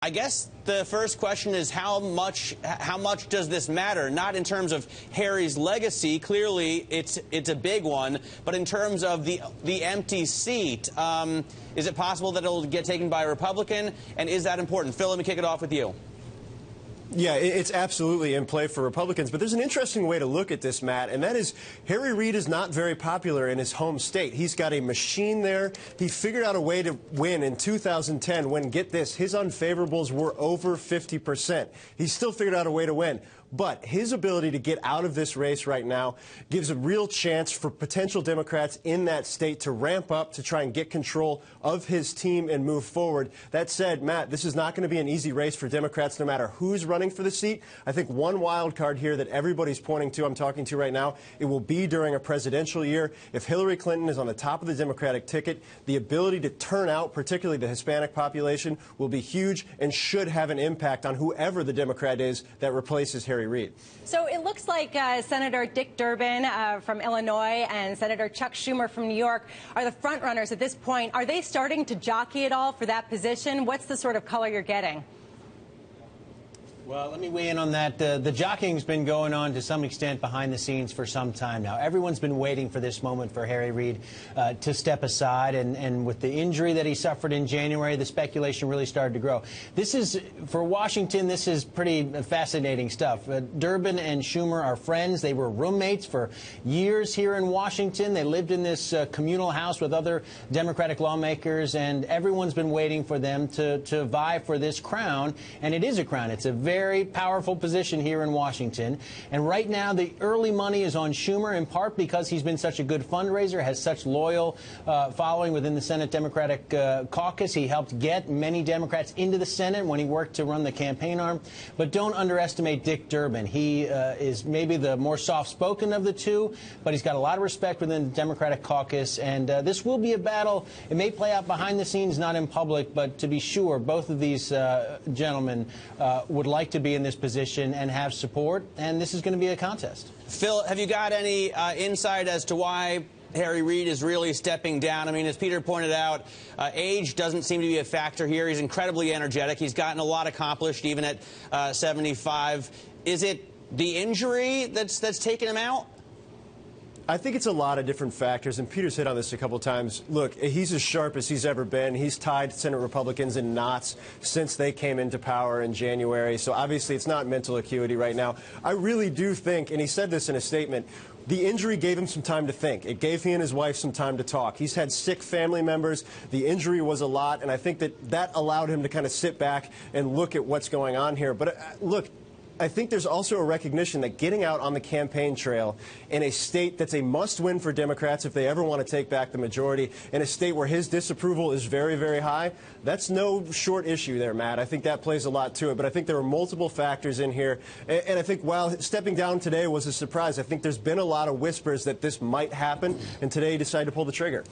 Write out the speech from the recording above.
I guess the first question is how much does this matter? Not in terms of Harry's legacy. Clearly, it's a big one. But in terms of the empty seat, is it possible that it'll get taken by a Republican? And is that important? Phil, let me kick it off with you. Yeah, it's absolutely in play for Republicans. But there's an interesting way to look at this, Matt, and that is Harry Reid is not very popular in his home state. He's got a machine there. He figured out a way to win in 2010 when, get this, his unfavorables were over 50%. He still figured out a way to win. But his ability to get out of this race right now gives a real chance for potential Democrats in that state to ramp up to try and get control of his team and move forward. That said, Matt, this is not going to be an easy race for Democrats no matter who's running for the seat. I think one wild card here that everybody's pointing to, I'm talking to right now, it will be during a presidential year. If Hillary Clinton is on the top of the Democratic ticket, the ability to turn out, particularly the Hispanic population, will be huge and should have an impact on whoever the Democrat is that replaces Harry Reid. So it looks like Senator Dick Durbin from Illinois and Senator Chuck Schumer from New York are the front runners at this point. Are they starting to jockey at all for that position? What's the sort of color you're getting? Well, let me weigh in on that. The jockeying's been going on to some extent behind the scenes for some time now. Everyone's been waiting for this moment for Harry Reid to step aside, and with the injury that he suffered in January, the speculation really started to grow. This is, for Washington, this is pretty fascinating stuff. Durbin and Schumer are friends. They were roommates for years here in Washington. They lived in this communal house with other Democratic lawmakers, and everyone's been waiting for them to vie for this crown, and it is a crown. It's a very powerful position here in Washington. And right now, the early money is on Schumer, in part because he's been such a good fundraiser, has such loyal following within the Senate Democratic caucus. He helped get many Democrats into the Senate when he worked to run the campaign arm. But don't underestimate Dick Durbin. He is maybe the more soft-spoken of the two, but he's got a lot of respect within the Democratic caucus. And this will be a battle. It may play out behind the scenes, not in public, but to be sure, both of these gentlemen would like to be in this position and have support, and this is going to be a contest. Phil, have you got any insight as to why Harry Reid is really stepping down? I mean, as Peter pointed out, age doesn't seem to be a factor here. He's incredibly energetic. He's gotten a lot accomplished, even at 75. Is it the injury that's taken him out? I think it's a lot of different factors, and Peter's hit on this a couple times. Look, he's as sharp as he's ever been. He's tied Senate Republicans in knots since they came into power in January, so obviously it's not mental acuity right now. I really do think, and he said this in a statement, the injury gave him some time to think. It gave he and his wife some time to talk. He's had sick family members. The injury was a lot, and I think that allowed him to kind of sit back and look at what's going on here. But look, I think there's also a recognition that getting out on the campaign trail in a state that's a must-win for Democrats if they ever want to take back the majority, in a state where his disapproval is very, very high, that's no short issue there, Matt. I think that plays a lot to it. But I think there are multiple factors in here. And I think while stepping down today was a surprise, I think there's been a lot of whispers that this might happen, and today he decided to pull the trigger.